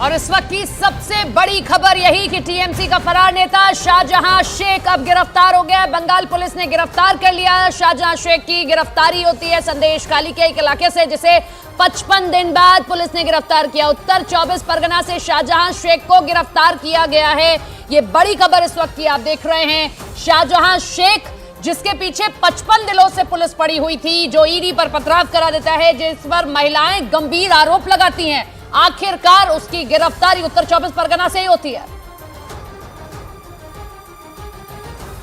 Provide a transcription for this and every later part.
और इस वक्त की सबसे बड़ी खबर यही कि टीएमसी का फरार नेता शाहजहां शेख अब गिरफ्तार हो गया। बंगाल पुलिस ने गिरफ्तार कर लिया। शाहजहां शेख की गिरफ्तारी होती है संदेश खाली के एक इलाके से, जिसे 55 दिन बाद पुलिस ने गिरफ्तार किया। उत्तर 24 परगना से शाहजहां शेख को गिरफ्तार किया गया है। ये बड़ी खबर इस वक्त की आप देख रहे हैं। शाहजहां शेख जिसके पीछे 55 दिनों से पुलिस पड़ी हुई थी, जो ईडी पर पथराव करा देता है, जिस पर महिलाएं गंभीर आरोप लगाती हैं, आखिरकार उसकी गिरफ्तारी उत्तर 24 परगना से ही होती है।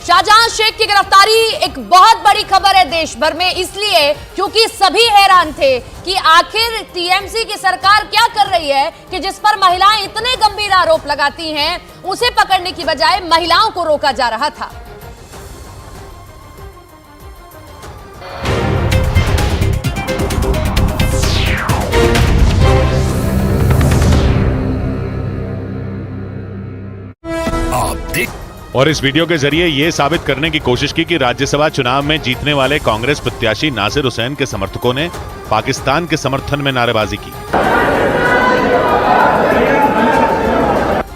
शाहजहां शेख की गिरफ्तारी एक बहुत बड़ी खबर है देश भर में, इसलिए क्योंकि सभी हैरान थे कि आखिर टीएमसी की सरकार क्या कर रही है कि जिस पर महिलाएं इतने गंभीर आरोप लगाती हैं, उसे पकड़ने की बजाय महिलाओं को रोका जा रहा था। और इस वीडियो के जरिए ये साबित करने की कोशिश की कि राज्यसभा चुनाव में जीतने वाले कांग्रेस प्रत्याशी नासिर हुसैन के समर्थकों ने पाकिस्तान के समर्थन में नारेबाजी की।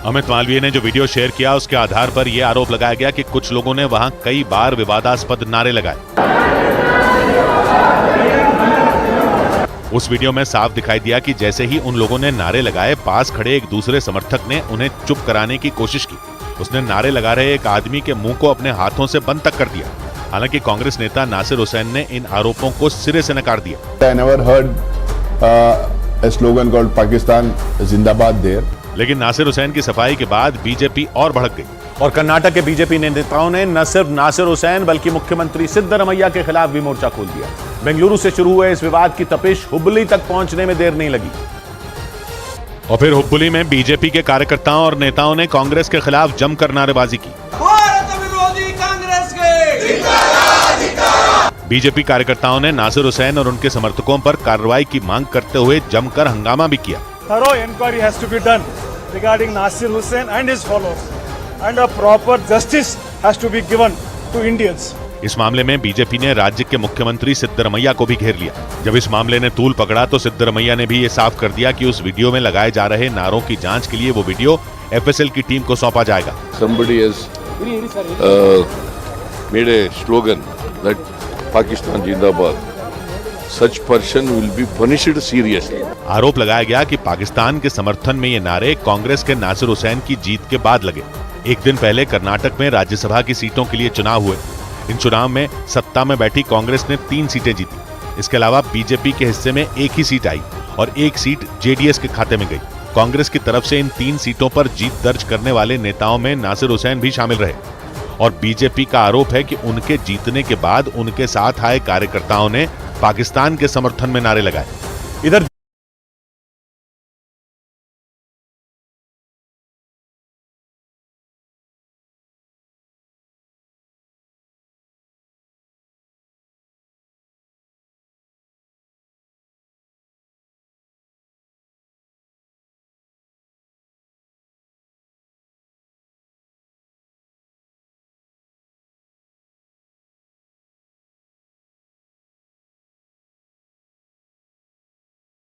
अमित मालवीय ने जो वीडियो शेयर किया, उसके आधार पर यह आरोप लगाया गया कि कुछ लोगों ने वहां कई बार विवादास्पद नारे लगाए। उस वीडियो में साफ दिखाई दिया कि जैसे ही उन लोगों ने नारे लगाए, पास खड़े एक दूसरे समर्थक ने उन्हें चुप कराने की कोशिश की। उसने नारे लगा रहे एक आदमी के मुंह को अपने हाथों से बंद तक कर दिया। हालांकि कांग्रेस नेता नासिर हुसैन ने इन आरोपों को सिरे से नकार दिया। I never heard a slogan called Pakistan Zindabad there. लेकिन नासिर हुसैन की सफाई के बाद बीजेपी और भड़क गई और कर्नाटक के बीजेपी नेताओं ने न सिर्फ नासिर हुसैन बल्कि मुख्यमंत्री सिद्धरमैया के खिलाफ भी मोर्चा खोल दिया। बेंगलुरु से शुरू हुए इस विवाद की तपिश हुबली तक पहुंचने में देर नहीं लगी और फिर हुबली में बीजेपी के कार्यकर्ताओं और नेताओं ने कांग्रेस के खिलाफ जमकर नारेबाजी की। भारत विरोधी कांग्रेस के बीजेपी कार्यकर्ताओं ने नासिर हुसैन और उनके समर्थकों पर कार्रवाई की मांग करते हुए जमकर हंगामा भी किया। Thorough inquiry has to be done regarding Nasir Hussain and his followers, and a proper justice has to be given to Indians. इस मामले में बीजेपी ने राज्य के मुख्यमंत्री सिद्धरमैया को भी घेर लिया। जब इस मामले ने तूल पकड़ा तो सिद्धरमैया ने भी ये साफ कर दिया कि उस वीडियो में लगाए जा रहे नारों की जांच के लिए वो वीडियो एफएसएल की टीम को सौंपा जाएगा। Somebody has made a slogan that Pakistan Zindabad. Such person will be punished seriously. आरोप लगाया गया कि पाकिस्तान के समर्थन में ये नारे कांग्रेस के नासिर हुसैन की जीत के बाद लगे। एक दिन पहले कर्नाटक में राज्यसभा की सीटों के लिए चुनाव हुए। इन चुनाव में सत्ता में बैठी कांग्रेस ने 3 सीटें जीती। इसके अलावा बीजेपी के हिस्से में एक ही सीट आई और एक सीट जेडीएस के खाते में गई। कांग्रेस की तरफ से इन 3 सीटों पर जीत दर्ज करने वाले नेताओं में नासिर हुसैन भी शामिल रहे और बीजेपी का आरोप है कि उनके जीतने के बाद उनके साथ आए कार्यकर्ताओं ने पाकिस्तान के समर्थन में नारे लगाए। इधर